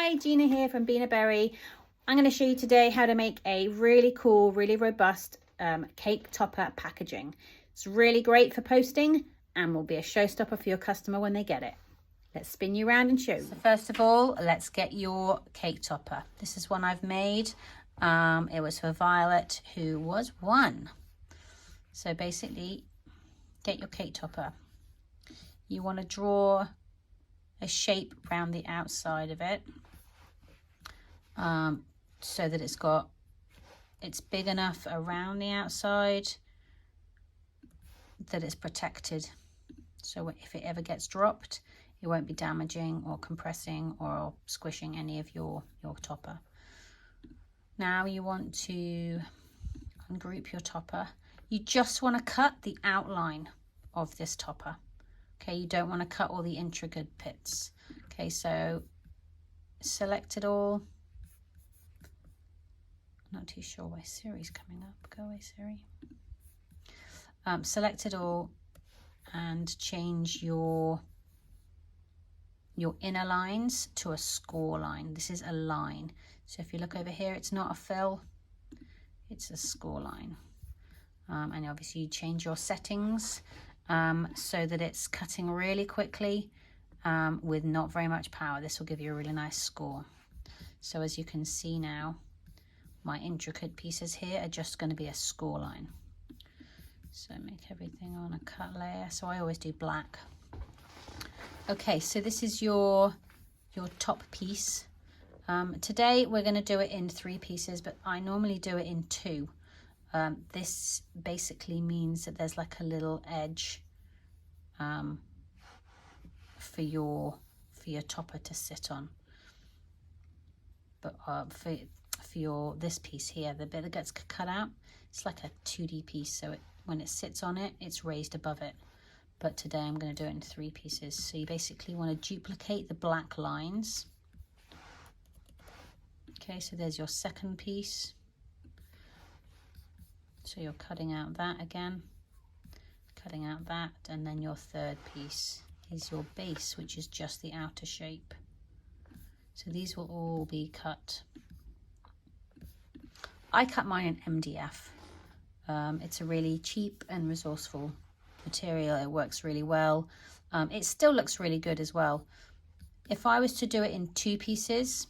Hi, Gina here from Bean a Berry. I'm going to show you today how to make a really cool, really robust cake topper packaging. It's really great for posting and will be a showstopper for your customer when they get it. Let's spin you around and show you. So first of all, let's get your cake topper. This is one I've made. It was for Violet, who was 1. So basically, get your cake topper. You want to draw a shape around the outside of it so that it's big enough around the outside that it's protected. So if it ever gets dropped, it won't be damaging or compressing or squishing any of your topper. Now you want to ungroup your topper. You just want to cut the outline of this topper. Okay, you don't want to cut all the intricate bits. Okay, so select it all. I'm not too sure why Siri's coming up. Go away, Siri. Select it all and change your inner lines to a score line. This is a line. So if you look over here, it's not a fill, it's a score line. And obviously you change your settings so that it's cutting really quickly with not very much power. This will give you a really nice score. So as you can see now, my intricate pieces here are just going to be a score line. So make everything on a cut layer. So I always do black. Okay, so this is your top piece. Today we're going to do it in 3 pieces, but I normally do it in 2. This basically means that there's like a little edge for your topper to sit on. But for this piece here, the bit that gets cut out, it's like a 2D piece. So when it sits on it, it's raised above it. But today I'm going to do it in 3 pieces. So you basically want to duplicate the black lines. Okay, so there's your second piece. So you're cutting out that again, cutting out that, and then your third piece is your base, which is just the outer shape. So these will all be cut. I cut mine in MDF. It's a really cheap and resourceful material. It works really well. It still looks really good as well. If I was to do it in 2 pieces,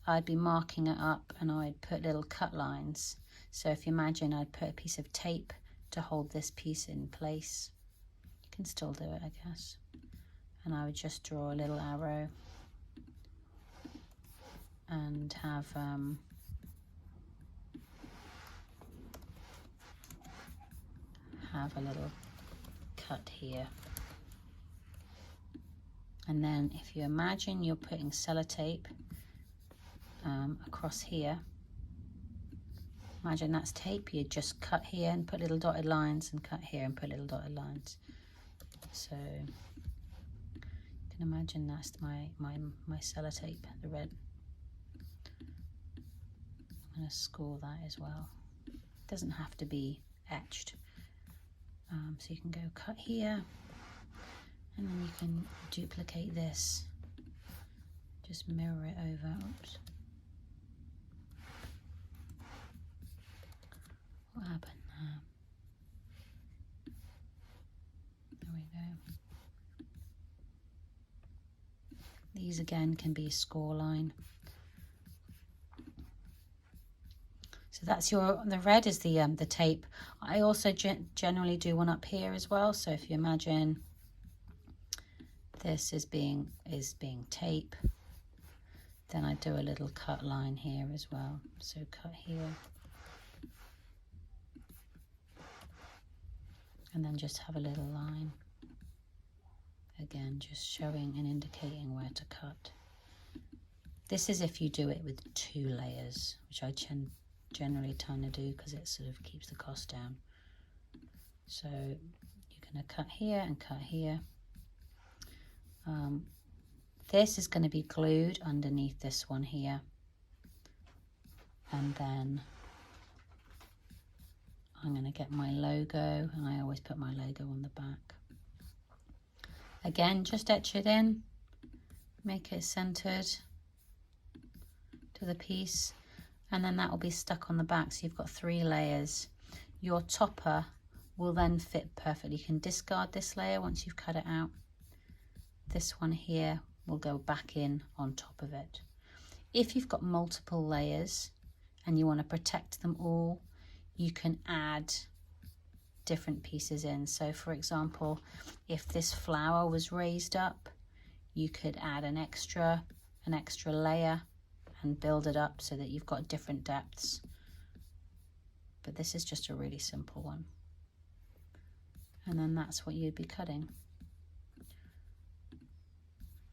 I'd be marking it up and I'd put little cut lines. So if you imagine, I'd put a piece of tape to hold this piece in place. You can still do it, I guess. And I would just draw a little arrow and have a little cut here. And then if you imagine you're putting sellotape across here, imagine that's tape, you just cut here and put little dotted lines and cut here and put little dotted lines. So you can imagine that's my sellotape, the red. I'm going to score that as well. It doesn't have to be etched. So you can go cut here and then you can duplicate this. Just mirror it over. Oops. What happened there? There we go. These again can be a score line. So that's the red is the tape. I also generally do one up here as well. So if you imagine this is being tape, then I do a little cut line here as well. So cut here. And then just have a little line. Again, just showing and indicating where to cut. This is if you do it with 2 layers, which I generally tend to do because it sort of keeps the cost down. So you're going to cut here and cut here. This is going to be glued underneath this one here. And then I'm going to get my logo, and I always put my logo on the back. Again, just etch it in, make it centered, of the piece, and then that will be stuck on the back. So you've got 3 layers. Your topper will then fit perfectly. You can discard this layer once you've cut it out. This one here will go back in on top of it. If you've got multiple layers and you want to protect them all, you can add different pieces in. So for example, if this flower was raised up, you could add an extra layer and build it up so that you've got different depths. But this is just a really simple one. And then that's what you'd be cutting.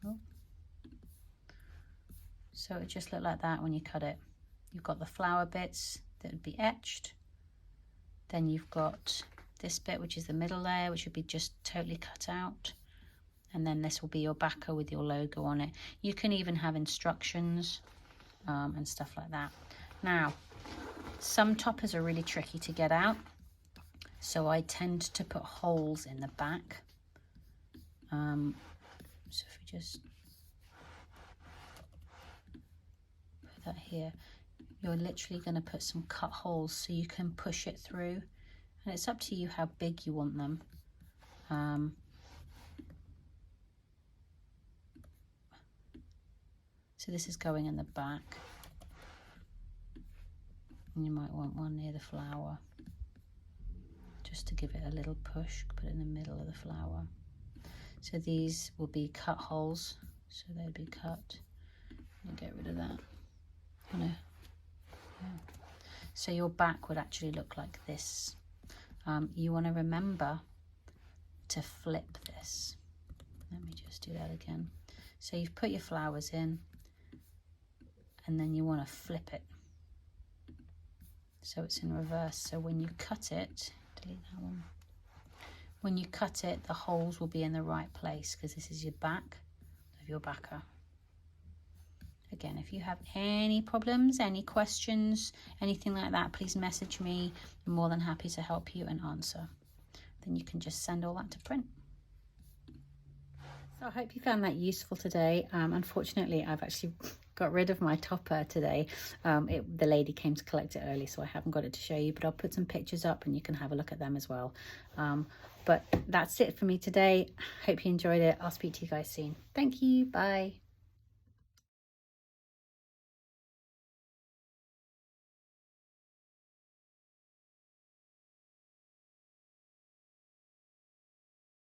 Oh. So it just looked like that when you cut it. You've got the flower bits that would be etched. Then you've got this bit, which is the middle layer, which would be just totally cut out. And then this will be your backer with your logo on it. You can even have instructions and stuff like that. Now, some toppers are really tricky to get out, so I tend to put holes in the back. So if you just put that here, you're literally going to put some cut holes so you can push it through, and it's up to you how big you want them. So this is going in the back, and you might want one near the flower just to give it a little push. Put it in the middle of the flower. So these will be cut holes, so they'll be cut. I'll get rid of that. Yeah. So your back would actually look like this. You want to remember to flip this. Let me just do that again. So you've put your flowers in, and then you want to flip it so it's in reverse. So when you cut it, delete that one. When you cut it, the holes will be in the right place because this is your back of your backer. Again, if you have any problems, any questions, anything like that, please message me. I'm more than happy to help you and answer. Then you can just send all that to print. So I hope you found that useful today. Unfortunately, I've actually got rid of my topper today. The lady came to collect it early, so I haven't got it to show you, but I'll put some pictures up and you can have a look at them as well. But that's it for me today. Hope you enjoyed it. I'll speak to you guys soon. Thank you. Bye.